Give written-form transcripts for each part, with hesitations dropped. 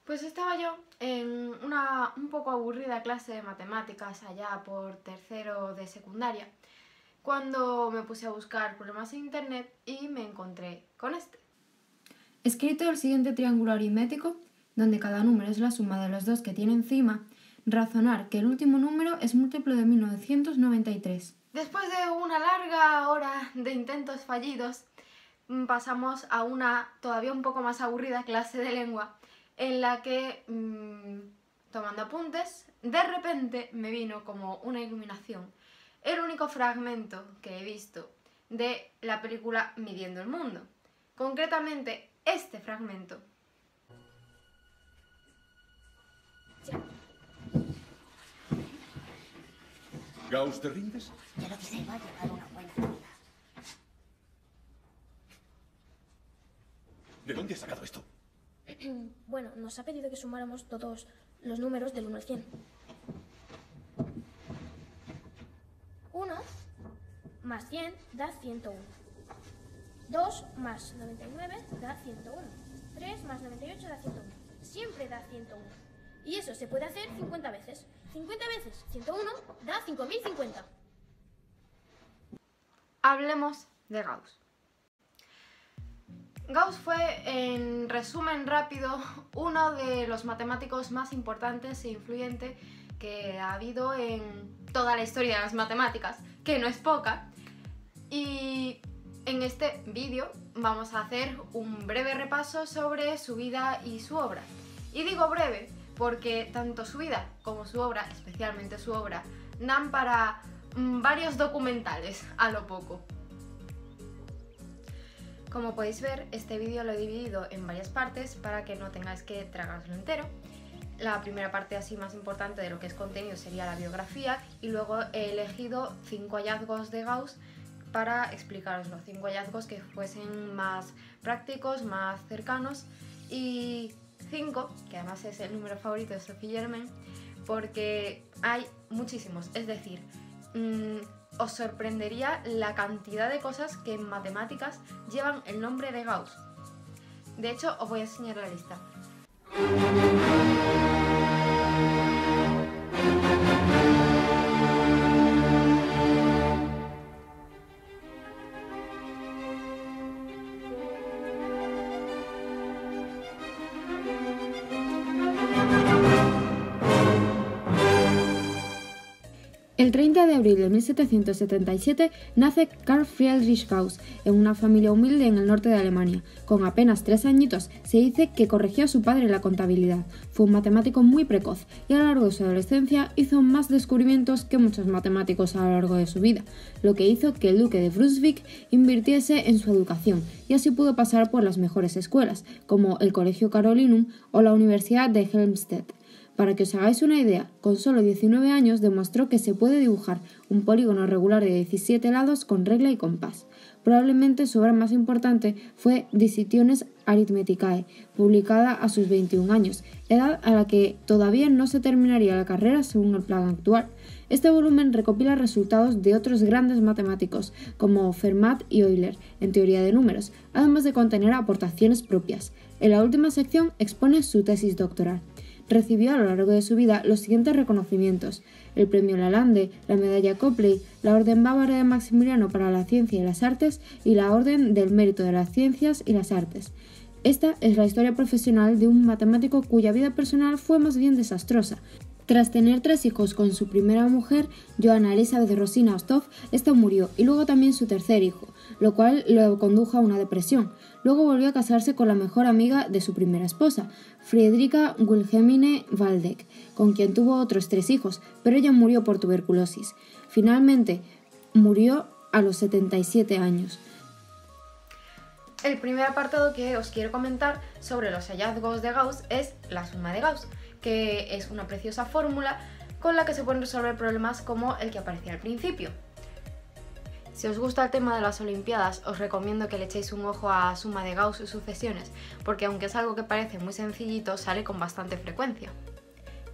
Pues estaba yo en una un poco aburrida clase de matemáticas allá por tercero de secundaria, cuando me puse a buscar problemas en internet y me encontré con este. Escrito el siguiente triángulo aritmético, donde cada número es la suma de los dos que tiene encima, razonar que el último número es múltiplo de 1993. Después de una larga hora de intentos fallidos, pasamos a una todavía un poco más aburrida clase de lengua, en la que, tomando apuntes, de repente me vino como una iluminación el único fragmento que he visto de la película Midiendo el Mundo. Concretamente, este fragmento. ¿Gauss, te rindes? Ya lo que se va a llevar una buena vida. ¿De dónde has sacado esto? Bueno, nos ha pedido que sumáramos todos los números del 1 al 100. 1 más 100 da 101. 2 más 99 da 101. 3 más 98 da 101. Siempre da 101. Y eso se puede hacer 50 veces. 50 veces 101 da 5050. Hablemos de Gauss. Gauss fue, en resumen rápido, uno de los matemáticos más importantes e influyentes que ha habido en toda la historia de las matemáticas, que no es poca. Y en este vídeo vamos a hacer un breve repaso sobre su vida y su obra. Y digo breve porque tanto su vida como su obra, especialmente su obra, dan para varios documentales a lo poco. Como podéis ver, este vídeo lo he dividido en varias partes para que no tengáis que tragarlo entero. La primera parte así más importante de lo que es contenido sería la biografía, y luego he elegido 5 hallazgos de Gauss para explicaros los 5 hallazgos que fuesen más prácticos, más cercanos, y 5, que además es el número favorito de Sophie Germain, porque hay muchísimos, es decir, os sorprendería la cantidad de cosas que en matemáticas llevan el nombre de Gauss. De hecho, os voy a enseñar la lista. El 30 de abril de 1777 nace Carl Friedrich Gauss en una familia humilde en el norte de Alemania. Con apenas 3 añitos se dice que corrigió a su padre la contabilidad. Fue un matemático muy precoz y a lo largo de su adolescencia hizo más descubrimientos que muchos matemáticos a lo largo de su vida, lo que hizo que el duque de Brunswick invirtiese en su educación y así pudo pasar por las mejores escuelas, como el Colegio Carolinum o la Universidad de Helmstedt. Para que os hagáis una idea, con solo 19 años demostró que se puede dibujar un polígono regular de 17 lados con regla y compás. Probablemente su obra más importante fue Dissertationes Arithmeticae, publicada a sus 21 años, edad a la que todavía no se terminaría la carrera según el plan actual. Este volumen recopila resultados de otros grandes matemáticos, como Fermat y Euler, en teoría de números, además de contener aportaciones propias. En la última sección expone su tesis doctoral. Recibió a lo largo de su vida los siguientes reconocimientos: el Premio Lalande, la Medalla Copley, la Orden Bávara de Maximiliano para la Ciencia y las Artes y la Orden del Mérito de las Ciencias y las Artes. Esta es la historia profesional de un matemático cuya vida personal fue más bien desastrosa. Tras tener 3 hijos con su primera mujer, Johanna Elisabeth Rosina Osthoff, esta murió, y luego también su tercer hijo, lo cual lo condujo a una depresión. Luego volvió a casarse con la mejor amiga de su primera esposa, Friedrika Wilhelmine Waldeck, con quien tuvo otros 3 hijos, pero ella murió por tuberculosis. Finalmente, murió a los 77 años. El primer apartado que os quiero comentar sobre los hallazgos de Gauss es la suma de Gauss, que es una preciosa fórmula con la que se pueden resolver problemas como el que aparecía al principio. Si os gusta el tema de las Olimpiadas, os recomiendo que le echéis un ojo a suma de Gauss y sucesiones, porque aunque es algo que parece muy sencillito, sale con bastante frecuencia.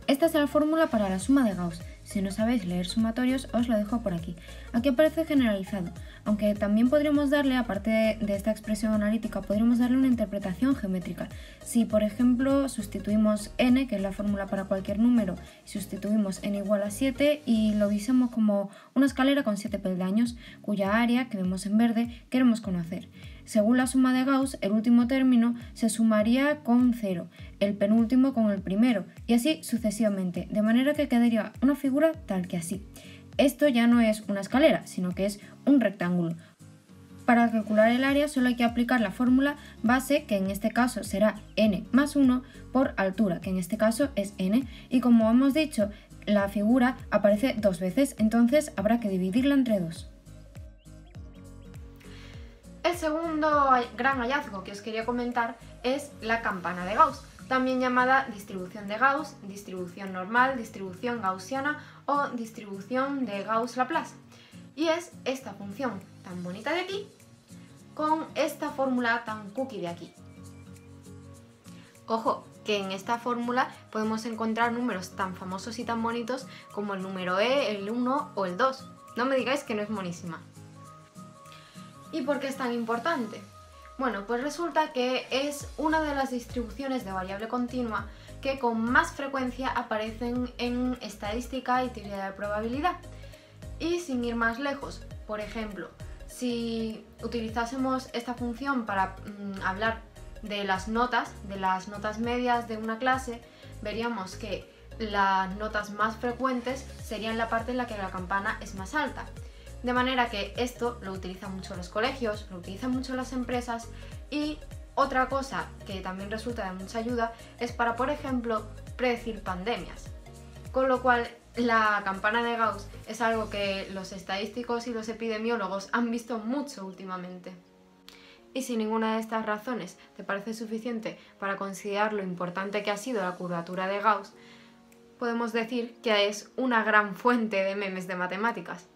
Esta es la fórmula para la suma de Gauss. Si no sabéis leer sumatorios, os lo dejo por aquí. Aquí aparece generalizado, aunque también podríamos darle, aparte de esta expresión analítica, podríamos darle una interpretación geométrica. Si, por ejemplo, sustituimos n, que es la fórmula para cualquier número, y sustituimos n igual a 7 y lo visemos como una escalera con 7 peldaños, cuya área, que vemos en verde, queremos conocer. Según la suma de Gauss, el último término se sumaría con 0, el penúltimo con el primero, y así sucesivamente, de manera que quedaría una figura tal que así. Esto ya no es una escalera, sino que es un rectángulo. Para calcular el área solo hay que aplicar la fórmula base, que en este caso será n más 1, por altura, que en este caso es n, y como hemos dicho, la figura aparece dos veces, entonces habrá que dividirla entre 2. El segundo gran hallazgo que os quería comentar es la campana de Gauss, también llamada distribución de Gauss, distribución normal, distribución gaussiana o distribución de Gauss-Laplace. Y es esta función tan bonita de aquí con esta fórmula tan cookie de aquí. Ojo, que en esta fórmula podemos encontrar números tan famosos y tan bonitos como el número e, el 1 o el 2. No me digáis que no es monísima. ¿Y por qué es tan importante? Bueno, pues resulta que es una de las distribuciones de variable continua que con más frecuencia aparecen en estadística y teoría de probabilidad. Y sin ir más lejos, por ejemplo, si utilizásemos esta función para hablar de las notas medias de una clase, veríamos que las notas más frecuentes serían la parte en la que la campana es más alta. De manera que esto lo utilizan mucho los colegios, lo utilizan mucho las empresas, y otra cosa que también resulta de mucha ayuda es para, por ejemplo, predecir pandemias. Con lo cual, la campana de Gauss es algo que los estadísticos y los epidemiólogos han visto mucho últimamente. Y si ninguna de estas razones te parece suficiente para considerar lo importante que ha sido la curvatura de Gauss, podemos decir que es una gran fuente de memes de matemáticas.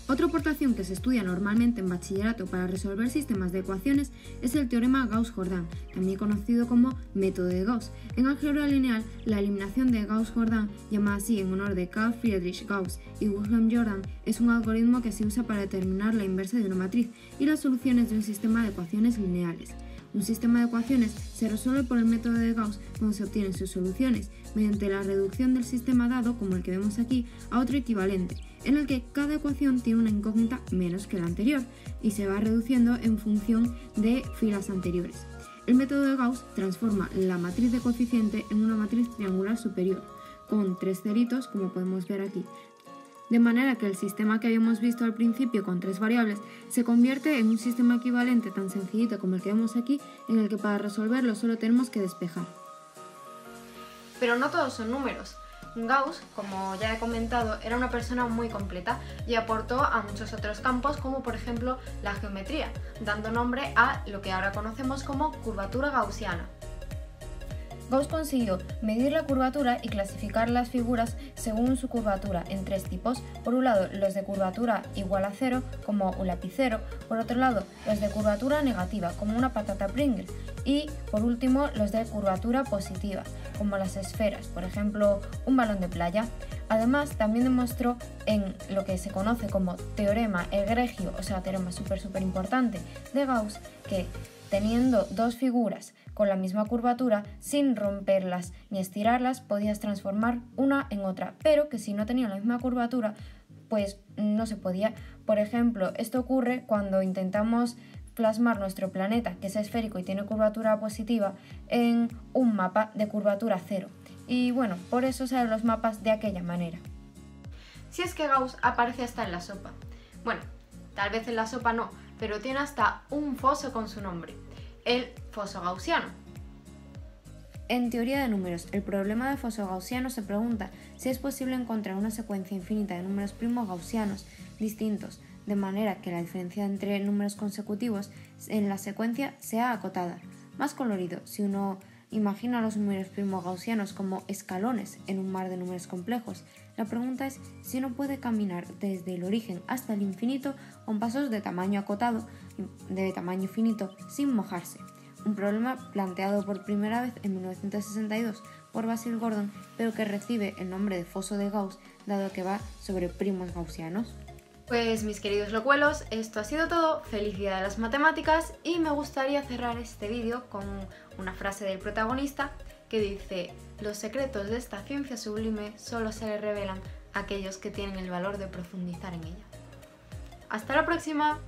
Otra aportación que se estudia normalmente en bachillerato para resolver sistemas de ecuaciones es el teorema Gauss-Jordan, también conocido como método de Gauss. En álgebra lineal, la eliminación de Gauss-Jordan, llamada así en honor de Carl Friedrich Gauss y Wilhelm Jordan, es un algoritmo que se usa para determinar la inversa de una matriz y las soluciones de un sistema de ecuaciones lineales. Un sistema de ecuaciones se resuelve por el método de Gauss cuando se obtienen sus soluciones, mediante la reducción del sistema dado, como el que vemos aquí, a otro equivalente, en el que cada ecuación tiene una incógnita menos que la anterior y se va reduciendo en función de filas anteriores. El método de Gauss transforma la matriz de coeficiente en una matriz triangular superior, con tres ceritos, como podemos ver aquí. De manera que el sistema que habíamos visto al principio con tres variables se convierte en un sistema equivalente tan sencillito como el que vemos aquí, en el que para resolverlo solo tenemos que despejar. Pero no todos son números. Gauss, como ya he comentado, era una persona muy completa y aportó a muchos otros campos, como por ejemplo la geometría, dando nombre a lo que ahora conocemos como curvatura gaussiana. Gauss consiguió medir la curvatura y clasificar las figuras según su curvatura en tres tipos. Por un lado, los de curvatura igual a 0, como un lapicero; por otro lado, los de curvatura negativa, como una patata Pringles; y, por último, los de curvatura positiva, como las esferas, por ejemplo, un balón de playa. Además, también demostró en lo que se conoce como teorema egregio, o sea, teorema súper importante de Gauss, que teniendo dos figuras con la misma curvatura, sin romperlas ni estirarlas, podías transformar una en otra, pero que si no tenían la misma curvatura, pues no se podía. Por ejemplo, esto ocurre cuando intentamos plasmar nuestro planeta, que es esférico y tiene curvatura positiva, en un mapa de curvatura 0. Y bueno, por eso salen los mapas de aquella manera. Si es que Gauss aparece hasta en la sopa. Bueno, tal vez en la sopa no, pero tiene hasta un foso con su nombre, el foso gaussiano. En teoría de números, el problema del foso gaussiano se pregunta si es posible encontrar una secuencia infinita de números primos gaussianos distintos, de manera que la diferencia entre números consecutivos en la secuencia sea acotada. Más colorido, si uno imagina los números primos gaussianos como escalones en un mar de números complejos, la pregunta es si uno puede caminar desde el origen hasta el infinito con pasos de tamaño acotado, de tamaño finito, sin mojarse. Un problema planteado por primera vez en 1962 por Basil Gordon, pero que recibe el nombre de foso de Gauss dado que va sobre primos gaussianos. Pues mis queridos locuelos, esto ha sido todo. Feliz día de las matemáticas y me gustaría cerrar este vídeo con una frase del protagonista que dice: los secretos de esta ciencia sublime solo se le revelan a aquellos que tienen el valor de profundizar en ella. ¡Hasta la próxima!